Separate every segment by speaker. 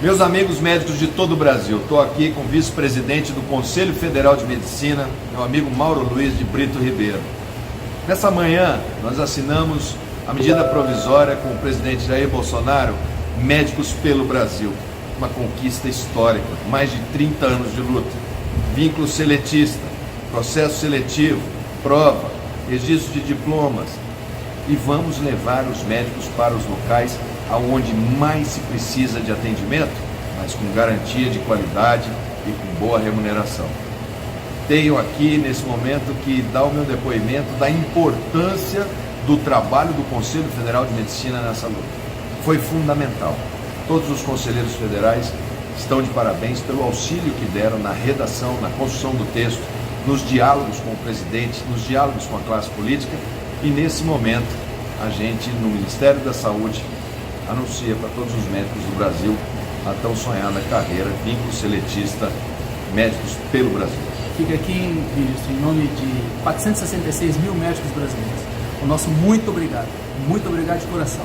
Speaker 1: Meus amigos médicos de todo o Brasil, estou aqui com o vice-presidente do Conselho Federal de Medicina, meu amigo Mauro Luiz de Brito Ribeiro. Nessa manhã, nós assinamos a medida provisória com o presidente Jair Bolsonaro, Médicos pelo Brasil. Uma conquista histórica, mais de 30 anos de luta. Vínculo seletista, processo seletivo, prova, registro de diplomas. E vamos levar os médicos para os locais aonde mais se precisa de atendimento, mas com garantia de qualidade e com boa remuneração. Tenho aqui, nesse momento, que dar o meu depoimento da importância do trabalho do Conselho Federal de Medicina nessa luta. Foi fundamental. Todos os conselheiros federais estão de parabéns pelo auxílio que deram na redação, na construção do texto, nos diálogos com o presidente, nos diálogos com a classe política, e nesse momento a gente, no Ministério da Saúde, anuncia para todos os médicos do Brasil a tão sonhada carreira vínculo seletista Médicos pelo Brasil.
Speaker 2: Fica aqui, ministro, em nome de 466 mil médicos brasileiros, o nosso muito obrigado de coração,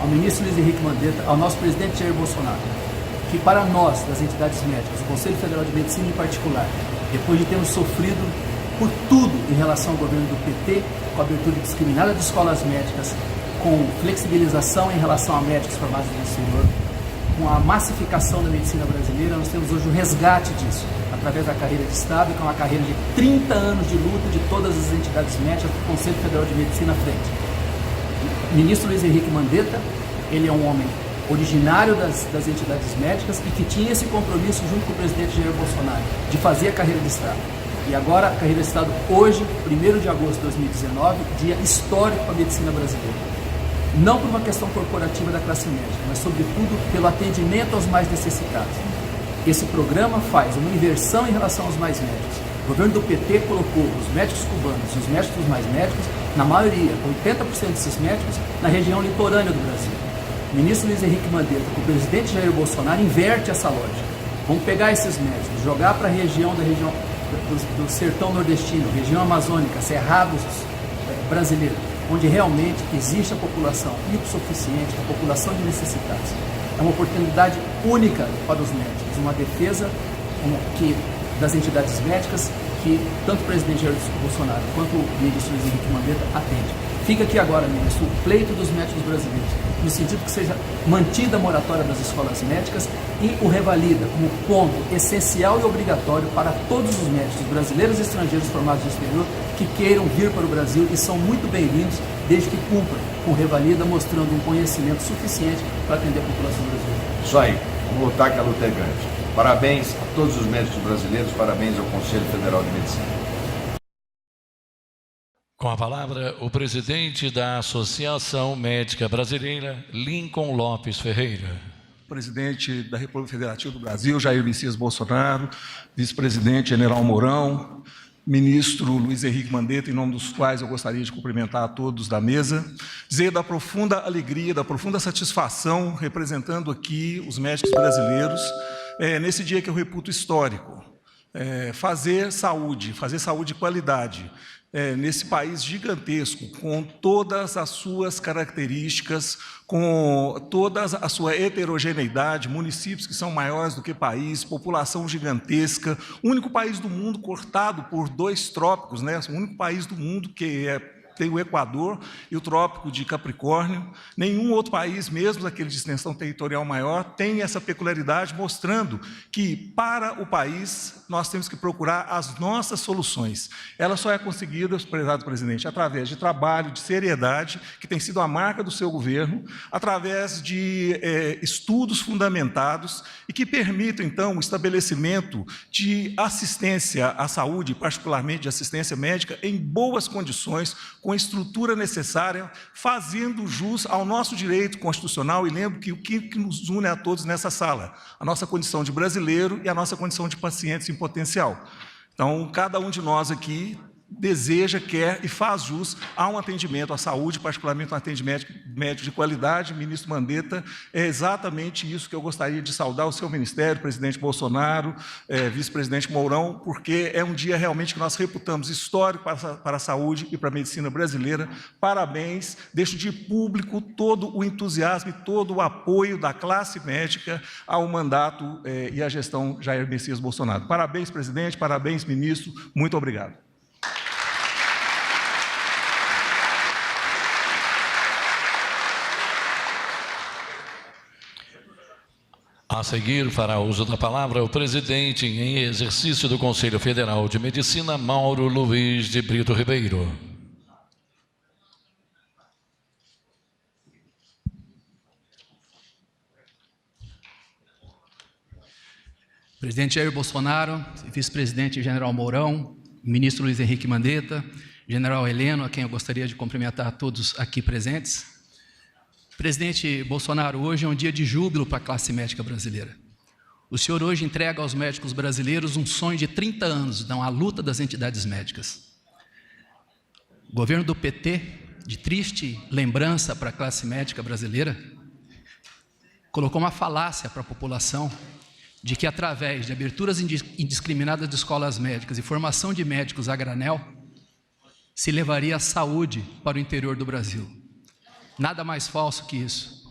Speaker 2: ao ministro Luiz Henrique Mandetta, ao nosso presidente Jair Bolsonaro, que para nós, das entidades médicas, o Conselho Federal de Medicina em particular, depois de termos sofrido por tudo em relação ao governo do PT, com a abertura indiscriminada de escolas médicas, com flexibilização em relação a médicos formados no exterior, com a massificação da medicina brasileira, nós temos hoje o resgate disso, através da carreira de Estado, que é uma carreira de 30 anos de luta de todas as entidades médicas do Conselho Federal de Medicina à frente. O ministro Luiz Henrique Mandetta, ele é um homem originário das entidades médicas e que tinha esse compromisso junto com o presidente Jair Bolsonaro, de fazer a carreira de Estado. E agora a carreira de Estado hoje, 1º de agosto de 2019, dia histórico para a medicina brasileira. Não por uma questão corporativa da classe médica, mas sobretudo pelo atendimento aos mais necessitados. Esse programa faz uma inversão em relação aos mais médicos. O governo do PT colocou os médicos cubanos e os médicos mais médicos, na maioria, 80% desses médicos, na região litorânea do Brasil. O ministro Luiz Henrique Mandetta, com o presidente Jair Bolsonaro, inverte essa lógica. Vamos pegar esses médicos, jogar para a região do sertão nordestino, região amazônica, cerrados brasileiros, onde realmente existe a população hipossuficiente, a população de necessitados. É uma oportunidade única para os médicos, uma defesa das entidades médicas que tanto o presidente Jair Bolsonaro quanto o ministro Luiz Henrique Mandetta atende. Fica aqui agora, ministro, o pleito dos médicos brasileiros, no sentido que seja mantida a moratória das escolas médicas e o revalida como ponto essencial e obrigatório para todos os médicos brasileiros e estrangeiros formados no exterior que queiram vir para o Brasil e são muito bem-vindos desde que cumpram com revalida, mostrando um conhecimento suficiente para atender a população brasileira.
Speaker 1: Isso aí, vamos lutar que a luta é grande. Parabéns a todos os médicos brasileiros, parabéns ao Conselho Federal de Medicina.
Speaker 3: Com a palavra, o presidente da Associação Médica Brasileira, Lincoln Lopes Ferreira.
Speaker 4: Presidente da República Federativa do Brasil, Jair Messias Bolsonaro, vice-presidente General Mourão, ministro Luiz Henrique Mandetta, em nome dos quais eu gostaria de cumprimentar a todos da mesa, dizer da profunda alegria, da profunda satisfação, representando aqui os médicos brasileiros, nesse dia que eu reputo histórico, fazer saúde de qualidade, nesse país gigantesco, com todas as suas características, com toda a sua heterogeneidade, municípios que são maiores do que país, população gigantesca, o único país do mundo cortado por 2 trópicos, né? O único país do mundo que tem o Equador e o Trópico de Capricórnio. Nenhum outro país, mesmo aquele de extensão territorial maior, tem essa peculiaridade, mostrando que, para o país, nós temos que procurar as nossas soluções. Ela só é conseguida, prezado presidente, através de trabalho, de seriedade, que tem sido a marca do seu governo, através de estudos fundamentados e que permitam, então, o estabelecimento de assistência à saúde, particularmente de assistência médica, em boas condições, com a estrutura necessária, fazendo jus ao nosso direito constitucional. E lembro que o que nos une a todos nessa sala, a nossa condição de brasileiro e a nossa condição de pacientes em potencial. Então, cada um de nós aqui deseja, quer e faz jus a um atendimento à saúde, particularmente um atendimento médico de qualidade. Ministro Mandetta, é exatamente isso que eu gostaria de saudar o seu ministério, presidente Bolsonaro, vice-presidente Mourão, porque é um dia realmente que nós reputamos histórico para a saúde e para a medicina brasileira. Parabéns, deixo de público todo o entusiasmo e todo o apoio da classe médica ao mandato e à gestão Jair Messias Bolsonaro. Parabéns, presidente, parabéns, ministro, muito obrigado.
Speaker 3: A seguir, fará uso da palavra o presidente em exercício do Conselho Federal de Medicina, Mauro Luiz de Brito Ribeiro.
Speaker 2: Presidente Jair Bolsonaro, vice-presidente General Mourão, ministro Luiz Henrique Mandetta, General Heleno, a quem eu gostaria de cumprimentar a todos aqui presentes. Presidente Bolsonaro, hoje é um dia de júbilo para a classe médica brasileira. O senhor hoje entrega aos médicos brasileiros um sonho de 30 anos, então, a luta das entidades médicas. O governo do PT, de triste lembrança para a classe médica brasileira, colocou uma falácia para a população de que, através de aberturas indiscriminadas de escolas médicas e formação de médicos a granel, se levaria a saúde para o interior do Brasil. Nada mais falso que isso.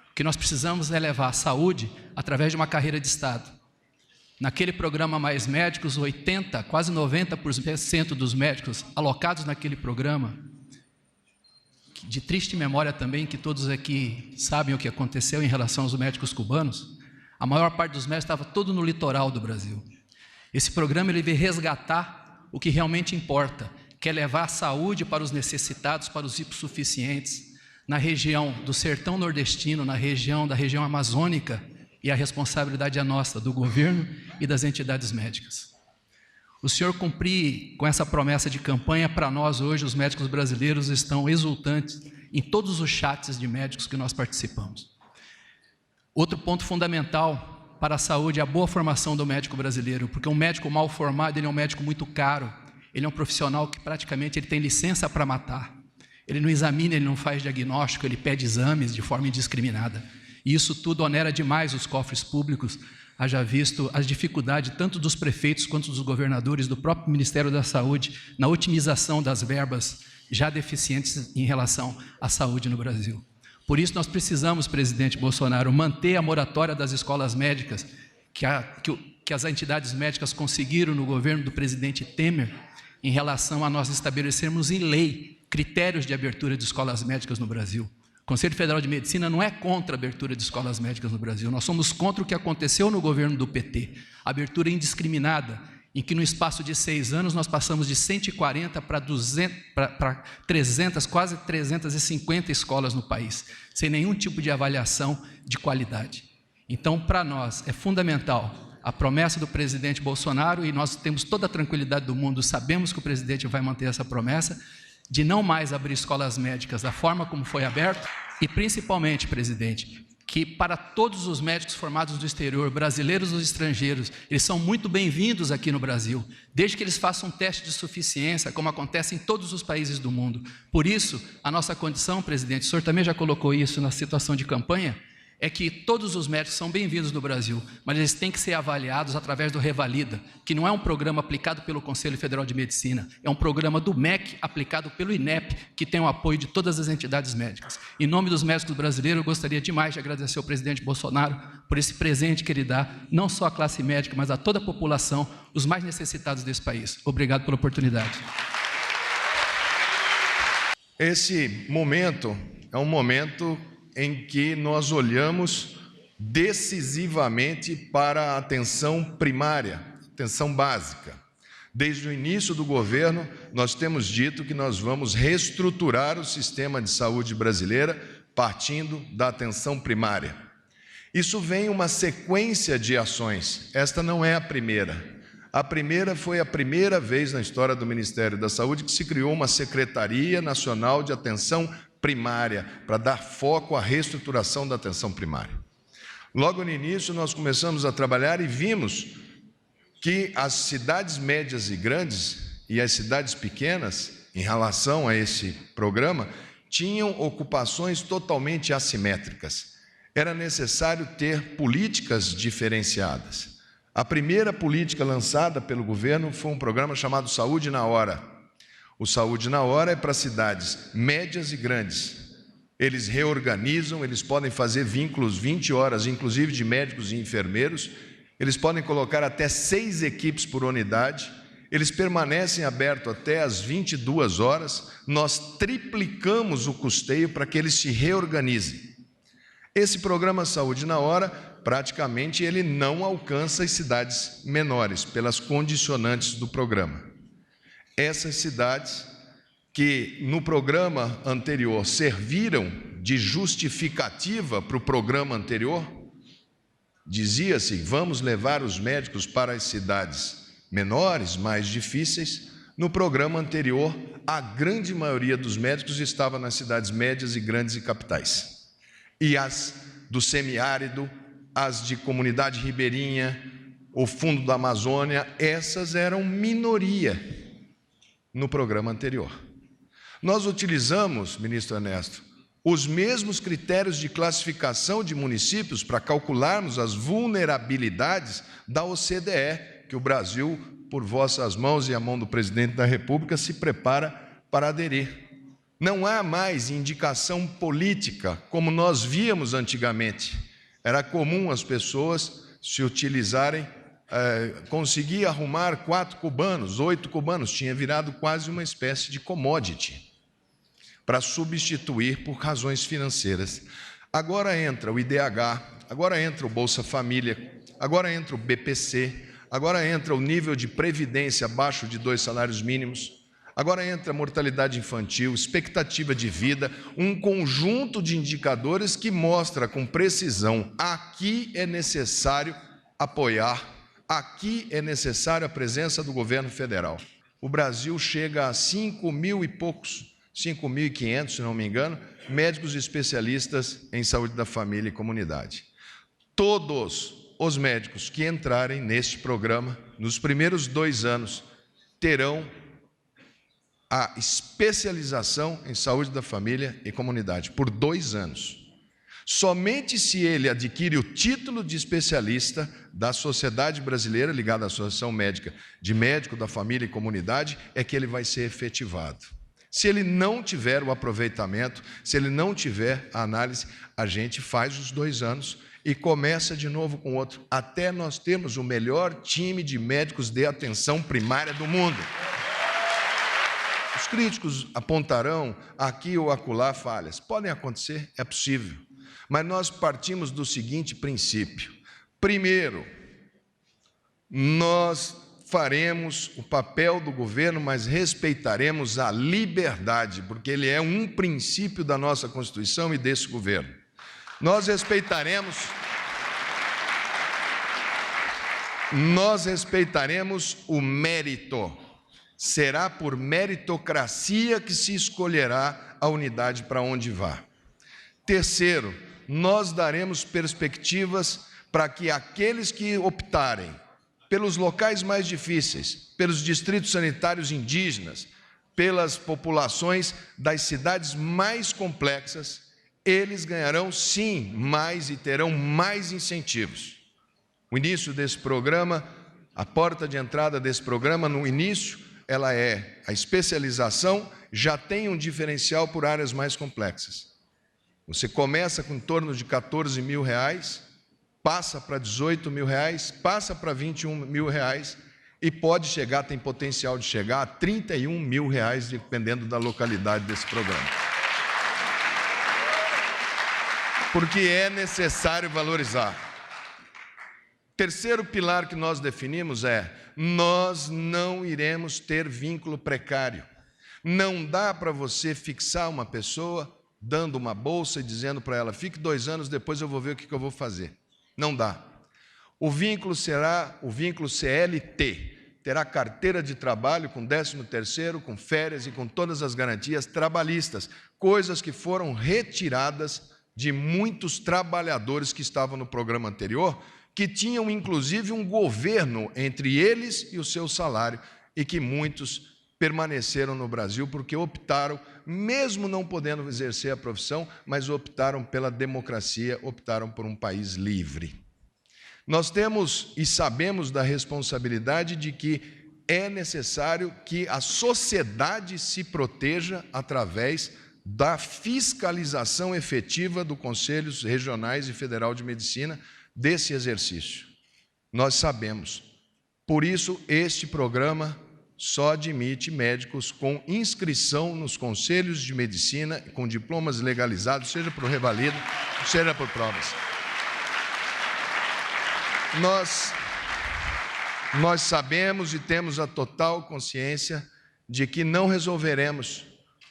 Speaker 2: O que nós precisamos é levar a saúde através de uma carreira de Estado. Naquele programa Mais Médicos, 80%, quase 90% dos médicos alocados naquele programa, de triste memória também, que todos aqui sabem o que aconteceu em relação aos médicos cubanos, a maior parte dos médicos estava todo no litoral do Brasil. Esse programa ele veio resgatar o que realmente importa, que é levar a saúde para os necessitados, para os hipossuficientes, na região do sertão nordestino, na região amazônica, e a responsabilidade é nossa, do governo e das entidades médicas. O senhor cumprir com essa promessa de campanha, para nós hoje, os médicos brasileiros estão exultantes em todos os chats de médicos que nós participamos. Outro ponto fundamental para a saúde é a boa formação do médico brasileiro, porque um médico mal formado, ele é um médico muito caro, ele é um profissional que praticamente ele tem licença para matar. Ele não examina, ele não faz diagnóstico, ele pede exames de forma indiscriminada. E isso tudo onera demais os cofres públicos, haja visto as dificuldades tanto dos prefeitos quanto dos governadores, do próprio Ministério da Saúde, na otimização das verbas já deficientes em relação à saúde no Brasil. Por isso nós precisamos, presidente Bolsonaro, manter a moratória das escolas médicas, que as entidades médicas conseguiram no governo do presidente Temer, em relação a nós estabelecermos em lei critérios de abertura de escolas médicas no Brasil. O Conselho Federal de Medicina não é contra a abertura de escolas médicas no Brasil, nós somos contra o que aconteceu no governo do PT, abertura indiscriminada, em que no espaço de 6 anos nós passamos de 140 para 300, quase 350 escolas no país, sem nenhum tipo de avaliação de qualidade. Então, para nós, é fundamental a promessa do presidente Bolsonaro, e nós temos toda a tranquilidade do mundo, sabemos que o presidente vai manter essa promessa, de não mais abrir escolas médicas da forma como foi aberto, e principalmente, presidente, que para todos os médicos formados no exterior, brasileiros ou estrangeiros, eles são muito bem-vindos aqui no Brasil, desde que eles façam um teste de suficiência, como acontece em todos os países do mundo. Por isso, a nossa condição, presidente, o senhor também já colocou isso na situação de campanha, é que todos os médicos são bem-vindos no Brasil, mas eles têm que ser avaliados através do Revalida, que não é um programa aplicado pelo Conselho Federal de Medicina, é um programa do MEC aplicado pelo INEP, que tem o apoio de todas as entidades médicas. Em nome dos médicos brasileiros, eu gostaria demais de agradecer ao presidente Bolsonaro por esse presente que ele dá, não só à classe médica, mas a toda a população, os mais necessitados desse país. Obrigado pela oportunidade.
Speaker 1: Esse momento é um momento em que nós olhamos decisivamente para a atenção primária, atenção básica. Desde o início do governo, nós temos dito que nós vamos reestruturar o sistema de saúde brasileira partindo da atenção primária. Isso vem uma sequência de ações. Esta não é a primeira. A primeira foi a primeira vez na história do Ministério da Saúde que se criou uma Secretaria Nacional de Atenção Primária, para dar foco à reestruturação da atenção primária. Logo no início, nós começamos a trabalhar e vimos que as cidades médias e grandes e as cidades pequenas, em relação a esse programa, tinham ocupações totalmente assimétricas. Era necessário ter políticas diferenciadas. A primeira política lançada pelo governo foi um programa chamado Saúde na Hora. O Saúde na Hora é para cidades médias e grandes. Eles reorganizam, eles podem fazer vínculos 20 horas, inclusive de médicos e enfermeiros. Eles podem colocar até 6 equipes por unidade. Eles permanecem abertos até às 22 horas. Nós triplicamos o custeio para que eles se reorganizem. Esse programa Saúde na Hora, praticamente, ele não alcança as cidades menores, pelas condicionantes do programa. Essas cidades que no programa anterior serviram de justificativa para o programa anterior, dizia-se, vamos levar os médicos para as cidades menores, mais difíceis. No programa anterior, a grande maioria dos médicos estava nas cidades médias e grandes e capitais. E as do semiárido, as de comunidade ribeirinha, o fundo da Amazônia, essas eram minoria no programa anterior. Nós utilizamos, ministro Ernesto, os mesmos critérios de classificação de municípios para calcularmos as vulnerabilidades da OCDE, que o Brasil, por vossas mãos e a mão do presidente da República, se prepara para aderir. Não há mais indicação política, como nós víamos antigamente. Era comum as pessoas se utilizarem, conseguir arrumar 4 cubanos, 8 cubanos, tinha virado quase uma espécie de commodity, para substituir por razões financeiras. Agora entra o IDH, agora entra o Bolsa Família, agora entra o BPC, agora entra o nível de previdência abaixo de 2 salários mínimos, agora entra a mortalidade infantil, expectativa de vida, um conjunto de indicadores que mostra com precisão: aqui é necessário apoiar, aqui é necessária a presença do governo federal. O Brasil chega a 5.000 e poucos, 5.500, se não me engano, médicos especialistas em saúde da família e comunidade. Todos os médicos que entrarem neste programa, nos primeiros 2 anos, terão a especialização em saúde da família e comunidade, por 2 anos. Somente se ele adquire o título de especialista da Sociedade Brasileira, ligada à Associação Médica de Médico da Família e Comunidade, é que ele vai ser efetivado. Se ele não tiver o aproveitamento, se ele não tiver a análise, a gente faz os 2 anos e começa de novo com outro, até nós termos o melhor time de médicos de atenção primária do mundo. Os críticos apontarão aqui ou acolá falhas. Podem acontecer, é possível. Mas nós partimos do seguinte princípio. Primeiro, nós faremos o papel do governo, mas respeitaremos a liberdade, porque ele é um princípio da nossa Constituição e desse governo. Nós respeitaremos o mérito. Será por meritocracia que se escolherá a unidade para onde vá. Terceiro, nós daremos perspectivas para que aqueles que optarem pelos locais mais difíceis, pelos distritos sanitários indígenas, pelas populações das cidades mais complexas, eles ganharão sim mais e terão mais incentivos. O início desse programa, a porta de entrada desse programa, no início, ela é a especialização, já tem um diferencial por áreas mais complexas. Você começa com em torno de R$14 mil, passa para R$18 mil, passa para R$21 mil e pode chegar, tem potencial de chegar a R$31 mil, dependendo da localidade desse programa. Porque é necessário valorizar. Terceiro pilar que nós definimos é: nós não iremos ter vínculo precário. Não dá para você fixar uma pessoa dando uma bolsa e dizendo para ela: fique 2 anos, depois eu vou ver o que eu vou fazer. Não dá. O vínculo será o vínculo CLT. Terá carteira de trabalho com 13º, com férias e com todas as garantias trabalhistas, coisas que foram retiradas de muitos trabalhadores que estavam no programa anterior, que tinham inclusive um governo entre eles e o seu salário, e que muitos permaneceram no Brasil porque optaram, mesmo não podendo exercer a profissão, mas optaram pela democracia, optaram por um país livre. Nós temos e sabemos da responsabilidade de que é necessário que a sociedade se proteja através da fiscalização efetiva dos Conselhos Regionais e Federal de Medicina desse exercício. Nós sabemos. Por isso, este programa só admite médicos com inscrição nos Conselhos de Medicina, com diplomas legalizados, seja por revalida, seja por provas. Nós sabemos e temos a total consciência de que não resolveremos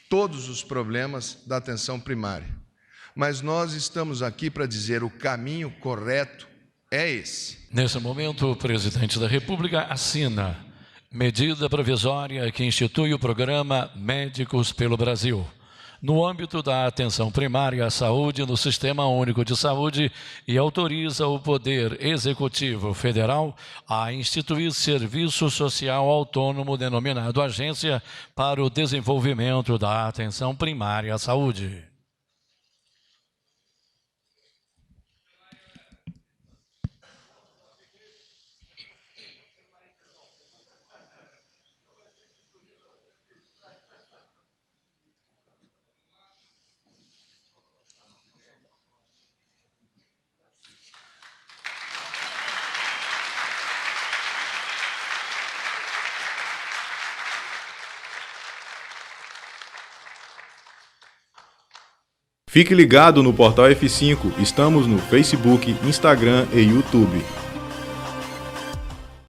Speaker 1: todos os problemas da atenção primária. Mas nós estamos aqui para dizer o caminho correto é esse.
Speaker 3: Nesse momento, o presidente da República assina medida provisória que institui o programa Médicos pelo Brasil, no âmbito da atenção primária à saúde no Sistema Único de Saúde, e autoriza o Poder Executivo Federal a instituir serviço social autônomo denominado Agência para o Desenvolvimento da Atenção Primária à Saúde.
Speaker 5: Fique ligado no Portal F5, estamos no Facebook, Instagram e YouTube.